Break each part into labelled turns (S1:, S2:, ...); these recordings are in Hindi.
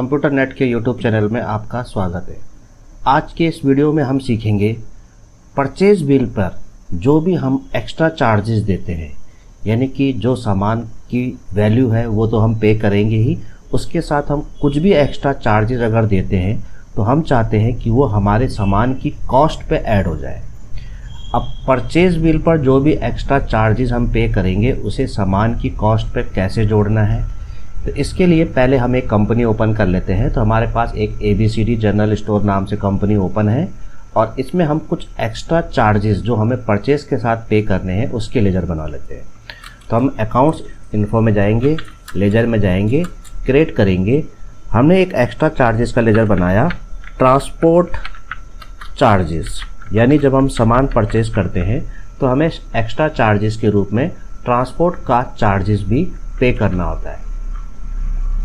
S1: कंप्यूटर नेट के यूट्यूब चैनल में आपका स्वागत है। आज के इस वीडियो में हम सीखेंगे परचेज बिल पर जो भी हम एक्स्ट्रा चार्जेस देते हैं, यानी कि जो सामान की वैल्यू है वो तो हम पे करेंगे ही, उसके साथ हम कुछ भी एक्स्ट्रा चार्जेस अगर देते हैं तो हम चाहते हैं कि वो हमारे सामान की कॉस्ट पे ऐड हो जाए। अब परचेज बिल पर जो भी एक्स्ट्रा चार्जेस हम पे करेंगे उसे सामान की कॉस्ट पे कैसे जोड़ना है, तो इसके लिए पहले हम एक कंपनी ओपन कर लेते हैं। तो हमारे पास एक ABCD जनरल स्टोर नाम से कंपनी ओपन है और इसमें हम कुछ एक्स्ट्रा चार्जेस जो हमें परचेज के साथ पे करने हैं उसके लेजर बना लेते हैं। तो हम अकाउंट्स इन्फो में जाएंगे, लेजर में जाएंगे, क्रिएट करेंगे। हमने एक एक्स्ट्रा चार्जेस का लेजर बनाया, ट्रांसपोर्ट चार्जेस, यानी जब हम सामान परचेज करते हैं तो हमें एक्स्ट्रा चार्जेस के रूप में ट्रांसपोर्ट का चार्जेस भी पे करना होता है।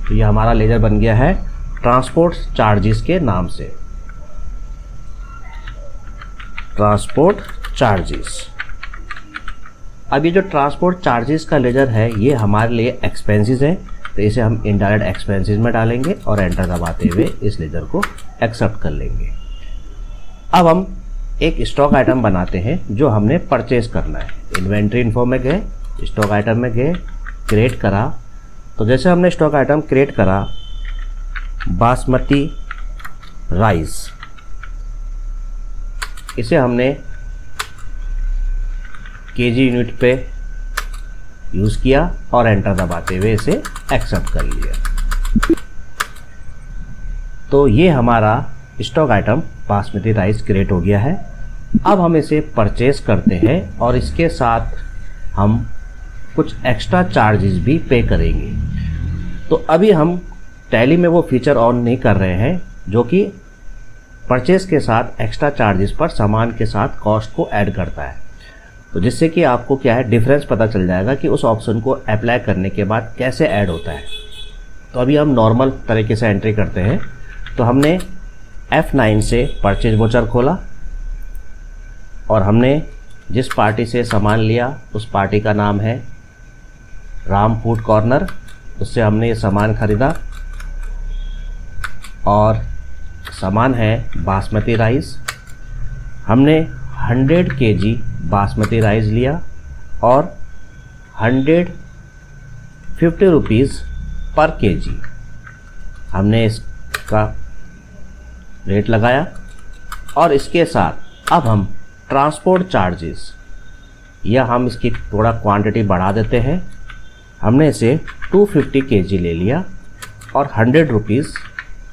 S1: तो ये हमारा लेजर बन गया है ट्रांसपोर्ट चार्जेस के नाम से, ट्रांसपोर्ट चार्जेस। अब ये जो ट्रांसपोर्ट चार्जेस का लेजर है ये हमारे लिए एक्सपेंसेस है, तो इसे हम इनडायरेक्ट एक्सपेंसेस में डालेंगे और एंटर दबाते हुए इस लेजर को एक्सेप्ट कर लेंगे। अब हम एक स्टॉक आइटम बनाते हैं जो हमने परचेज करना है। इन्वेंट्री इन्फो में गए, स्टॉक आइटम में गए, क्रिएट करा। तो जैसे हमने स्टॉक आइटम क्रिएट करा, बासमती राइस, इसे हमने केजी यूनिट पे यूज़ किया और एंटर दबाते हुए इसे एक्सेप्ट कर लिया। तो ये हमारा stock item basmati rice create हो गया है। अब हम इसे परचेज करते हैं और इसके साथ हम कुछ एक्स्ट्रा चार्जेस भी पे करेंगे। तो अभी हम टैली में वो फीचर ऑन नहीं कर रहे हैं जो कि परचेज के साथ एक्स्ट्रा चार्जेस पर सामान के साथ कॉस्ट को ऐड करता है। तो जिससे कि आपको क्या है डिफरेंस पता चल जाएगा कि उस ऑप्शन को अप्लाई करने के बाद कैसे ऐड होता है। तो अभी हम नॉर्मल तरीके से एंट्री करते हैं। तो हमने F9 से परचेज वाउचर खोला और हमने जिस पार्टी से सामान लिया उस पार्टी का नाम है राम फूड कॉर्नर, उससे हमने ये सामान खरीदा और सामान है बासमती राइस। हमने 100 kg बासमती राइस लिया और 150 रुपीज़ पर केजी हमने इसका रेट लगाया। और इसके साथ अब हम ट्रांसपोर्ट चार्जेस, या हम इसकी थोड़ा क्वांटिटी बढ़ा देते हैं। हमने इसे 250 kg ले लिया और 100 रुपीज़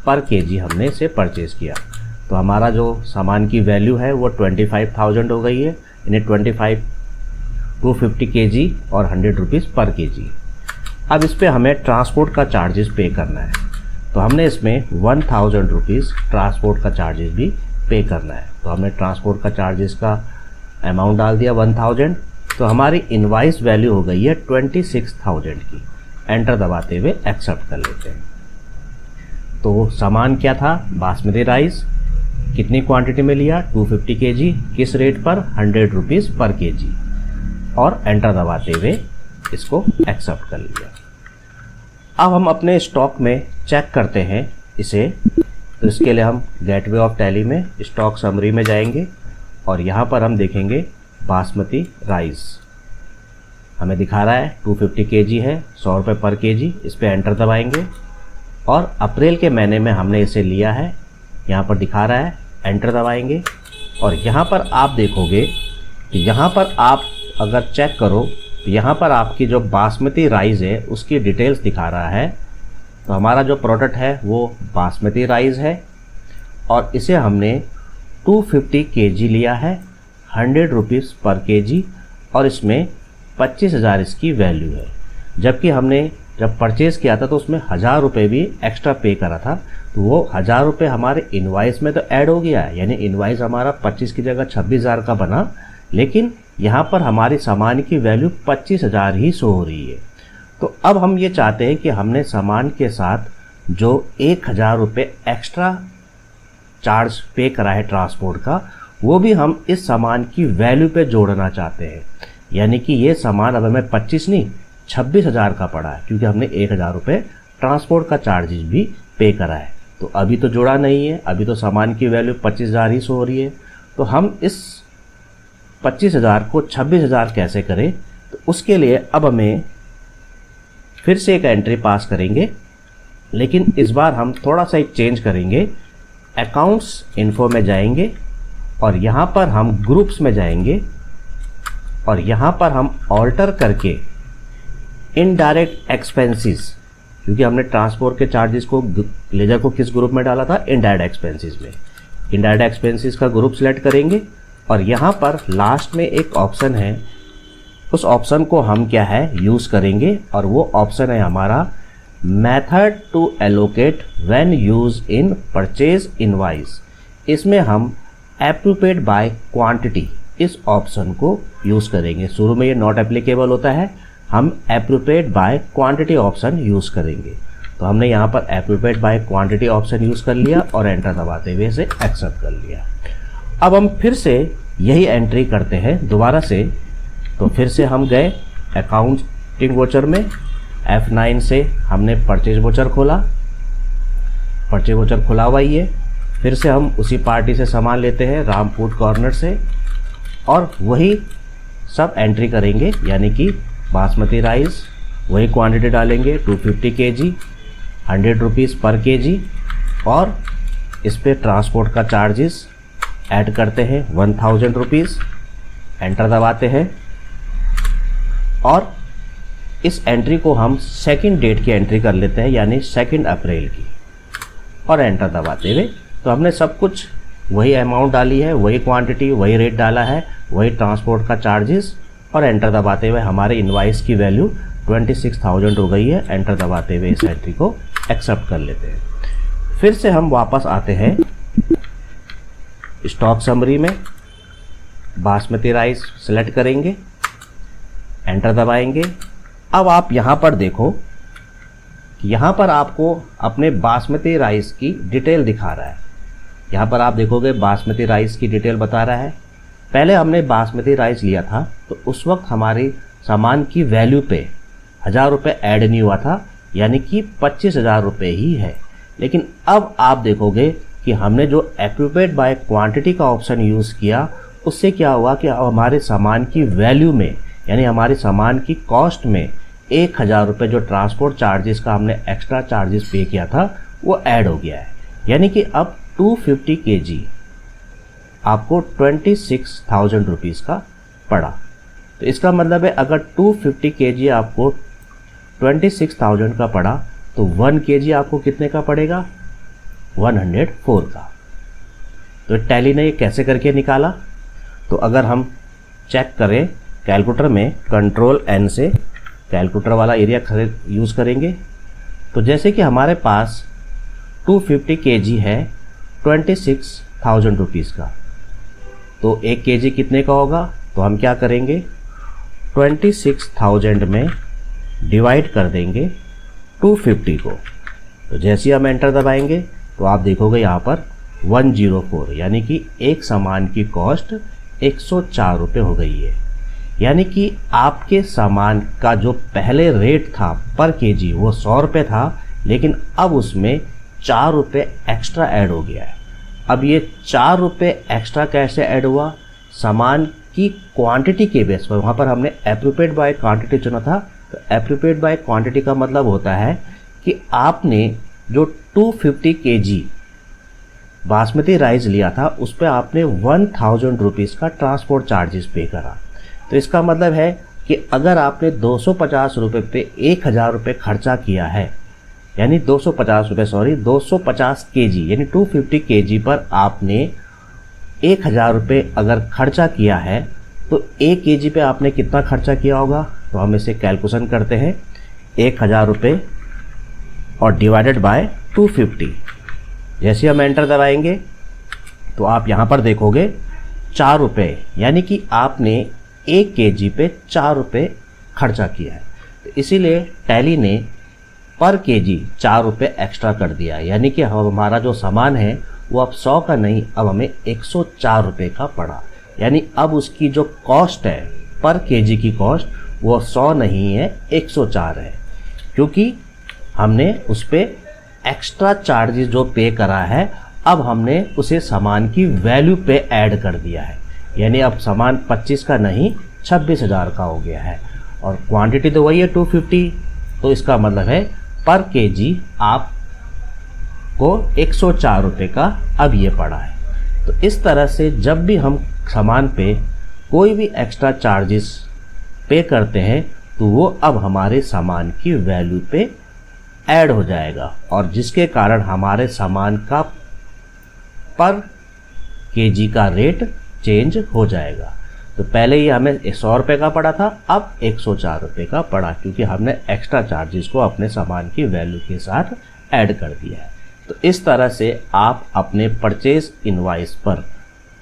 S1: पर केजी हमने इसे परचेज़ किया। तो हमारा जो सामान की वैल्यू है वो 25,000 हो गई है, यानी 250 kg और 100 रुपीज़ पर केजी। अब इस पर हमें ट्रांसपोर्ट का चार्जेस पे करना है, तो हमने इसमें 1000 रुपीज़ ट्रांसपोर्ट का चार्जेस भी पे करना है। तो हमने ट्रांसपोर्ट का चार्जेस का अमाउंट डाल दिया 1000। तो हमारी इनवाइस वैल्यू हो गई है 26,000 की। एंटर दबाते हुए एक्सेप्ट कर लेते हैं। तो सामान क्या था, बासमती राइस, कितनी क्वांटिटी में लिया, 250 kg, किस रेट पर, 100 रुपीज़ पर केजी, और एंटर दबाते हुए इसको एक्सेप्ट कर लिया। अब हम अपने स्टॉक में चेक करते हैं इसे। तो इसके लिए हम गेटवे ऑफ टैली में स्टॉक समरी में जाएंगे और यहाँ पर हम देखेंगे बासमती राइस हमें दिखा रहा है 250 kg है, 100 रुपये पर केजी। इस पर एंटर दबाएंगे और अप्रैल के महीने में हमने इसे लिया है, यहाँ पर दिखा रहा है, एंटर दबाएंगे। और यहाँ पर आप देखोगे कि यहाँ पर आप अगर चेक करो तो यहाँ पर आपकी जो बासमती राइस है उसकी डिटेल्स दिखा रहा है। तो हमारा जो प्रोडक्ट है वो बासमती राइस है और इसे हमने 250 kg लिया है, 100 रुपीज़ पर केजी, और इसमें 25,000 इसकी वैल्यू है। जबकि हमने जब परचेज़ किया था तो उसमें 1000 रुपये भी एक्स्ट्रा पे करा था, तो वो 1000 रुपये हमारे इनवाइस में तो ऐड हो गया है, यानी इनवाइस हमारा 25 की जगह 26,000 का बना, लेकिन यहाँ पर हमारी सामान की वैल्यू 25,000 ही शो हो रही है। तो अब हम ये चाहते हैं कि हमने सामान के साथ जो 1000 रुपये एक्स्ट्रा चार्ज पे करा है ट्रांसपोर्ट का, वो भी हम इस सामान की वैल्यू पे जोड़ना चाहते हैं। यानी कि ये सामान अब हमें 25 नहीं 26,000 का पड़ा है, क्योंकि हमने 1000 रुपये ट्रांसपोर्ट का चार्जेस भी पे करा है। तो अभी तो जुड़ा नहीं है, अभी तो सामान की वैल्यू 25,000 ही हो रही है। तो हम इस 25,000 को 26,000 कैसे करें, तो उसके लिए अब हमें फिर से एक एंट्री पास करेंगे, लेकिन इस बार हम थोड़ा सा एक चेंज करेंगे। अकाउंट्स इन्फो में जाएंगे और यहाँ पर हम ग्रुप्स में जाएंगे और यहाँ पर हम ऑल्टर करके इनडायरेक्ट एक्सपेंसेस, क्योंकि हमने ट्रांसपोर्ट के चार्जेस को लेजर को किस ग्रुप में डाला था, इनडायरेक्ट एक्सपेंसेस में। इनडायरेक्ट एक्सपेंसेस का ग्रुप सिलेक्ट करेंगे और यहाँ पर लास्ट में एक ऑप्शन है, उस ऑप्शन को हम क्या है यूज़ करेंगे और वो ऑप्शन है हमारा method to allocate when use in purchase invoice. इसमें हम एप्रोप्रिएट बाय क्वांटिटी इस ऑप्शन को यूज़ करेंगे। शुरू में ये नॉट एप्लीकेबल होता है, हम appropriate by quantity option use करेंगे। तो हमने यहाँ पर appropriate by quantity option use कर लिया और एंटर दबाते हुए इसे एक्सेप्ट कर लिया। अब हम फिर से यही एंट्री करते हैं दोबारा से। तो फिर से हम गए अकाउंटिंग वोचर में, F9 से हमने परचेज वोचर खोला, परचेज वोचर खुला हुआ ही है। फिर से हम उसी पार्टी से सामान लेते हैं राम फूड कॉर्नर से और वही सब एंट्री करेंगे, यानी कि बासमती राइस वही क्वांटिटी डालेंगे 250 kg, 100 रुपीज़ पर केजी और इस पे ट्रांसपोर्ट का चार्जेस ऐड करते हैं 1000 रुपीज़, एंटर दबाते हैं और इस एंट्री को हम सेकंड डेट की एंट्री कर लेते हैं, यानी 2 अप्रैल की, और एंटर दबाते हुए तो हमने सब कुछ वही अमाउंट डाली है, वही क्वांटिटी, वही रेट डाला है, वही ट्रांसपोर्ट का चार्जेस, और एंटर दबाते हुए हमारे इनवाइस की वैल्यू 26,000 हो गई है। एंटर दबाते हुए इस एंट्री को एक्सेप्ट कर लेते हैं। फिर से हम वापस आते हैं स्टॉक समरी में, बासमती राइस सेलेक्ट करेंगे, एंटर दबाएंगे। अब आप यहाँ पर देखो कि यहाँ पर आपको अपने बासमती राइस की डिटेल दिखा रहा है। यहाँ पर आप देखोगे बासमती राइस की डिटेल बता रहा है। पहले हमने बासमती राइस लिया था तो उस वक्त हमारी सामान की वैल्यू पे 1000 रुपये ऐड नहीं हुआ था, यानी कि 25,000 रुपये ही है। लेकिन अब आप देखोगे कि हमने जो एप्रोप्रिएट बाय क्वांटिटी का ऑप्शन यूज़ किया, उससे क्या हुआ कि हमारे सामान की वैल्यू में, यानी हमारे सामान की कॉस्ट में 1000 रुपये जो ट्रांसपोर्ट चार्जेस का हमने एक्स्ट्रा चार्जेस पे किया था वो ऐड हो गया है। यानी कि अब 250 kg आपको 26,000 रुपीज़ का पड़ा। तो इसका मतलब है अगर 250 kg आपको 26,000 का पड़ा तो 1 kg आपको कितने का पड़ेगा, 104 का। तो टैली ने ये कैसे करके निकाला, तो अगर हम चेक करें कैलकुलेटर में, कंट्रोल N से कैलकुलेटर वाला एरिया यूज़ करेंगे, तो जैसे कि हमारे पास 250 kg है 26,000 रुपीज़ का, तो 1 kg कितने का होगा, तो हम क्या करेंगे 26,000 में डिवाइड कर देंगे 250 को। तो जैसे ही हम एंटर दबाएंगे तो आप देखोगे यहाँ पर 104, यानी कि एक सामान की कॉस्ट 104 रुपये हो गई है। यानी कि आपके सामान का जो पहले रेट था पर केजी वो 100 रुपये था, लेकिन अब उसमें 4 रुपये एक्स्ट्रा ऐड हो गया है। अब ये 4 रुपये एक्स्ट्रा कैसे ऐड हुआ, सामान की क्वांटिटी के बेस पर। वहाँ पर हमने एप्रोप्रिएट बाय क्वांटिटी चुना था, तो एप्रोप्रिएट बाय क्वांटिटी का मतलब होता है कि आपने जो 250 kg बासमती राइस लिया था उस पर आपने 1000 रुपीज़ का ट्रांसपोर्ट चार्जेस पे करा। तो इसका मतलब है कि अगर आपने 250 रुपये पे 1000 रुपये खर्चा किया है, यानी 250 kg यानी 250 kg पर आपने 1000 रुपये अगर खर्चा किया है, तो 1 kg पे आपने कितना खर्चा किया होगा, तो हम इसे कैलकुलेशन करते हैं 1000 रुपये और डिवाइडेड बाय 250। जैसे हम एंटर दबाएंगे तो आप यहाँ पर देखोगे 4 रुपये, यानी कि आपने 1 kg पे 4 रुपये खर्चा किया है। तो इसीलिए टैली ने पर केजी 4 रुपये एक्स्ट्रा कर दिया, यानी कि हमारा जो सामान है वो अब 100 का नहीं, अब हमें 104 रुपये का पड़ा। यानी अब उसकी जो कॉस्ट है पर केजी की कॉस्ट वो 100 नहीं है 104 है, क्योंकि हमने उस पर एक्स्ट्रा चार्जेस जो पे करा है अब हमने उसे सामान की वैल्यू पे ऐड कर दिया है, यानी अब सामान 25 का नहीं 26,000 का हो गया है और क्वांटिटी तो वही है 250। तो इसका मतलब है पर केजी आपको 104 रुपये का अब ये पड़ा है। तो इस तरह से जब भी हम सामान पे कोई भी एक्स्ट्रा चार्जेस पे करते हैं तो वो अब हमारे सामान की वैल्यू पे ऐड हो जाएगा और जिसके कारण हमारे सामान का पर केजी का रेट चेंज हो जाएगा। तो पहले ही हमें 100 रुपये का पड़ा था, अब 104 रुपये का पड़ा क्योंकि हमने एक्स्ट्रा चार्जेस को अपने सामान की वैल्यू के साथ ऐड कर दिया है। तो इस तरह से आप अपने परचेज इनवॉइस पर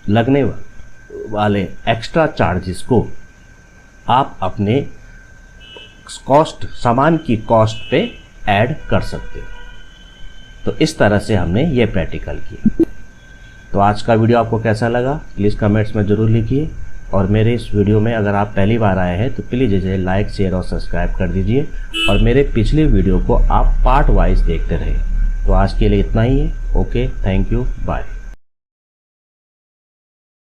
S1: लगने वाले एक्स्ट्रा चार्जेस को आप अपने कॉस्ट सामान की कॉस्ट पे ऐड कर सकते हो। तो इस तरह से हमने ये प्रैक्टिकल किया। तो आज का वीडियो आपको कैसा लगा प्लीज़ कमेंट्स में ज़रूर लिखिए और मेरे इस वीडियो में अगर आप पहली बार आए हैं तो प्लीज़ इसे लाइक शेयर और सब्सक्राइब कर दीजिए और मेरे पिछले वीडियो को आप पार्ट वाइज देखते रहें। तो आज के लिए इतना ही है। Okay, thank you, bye.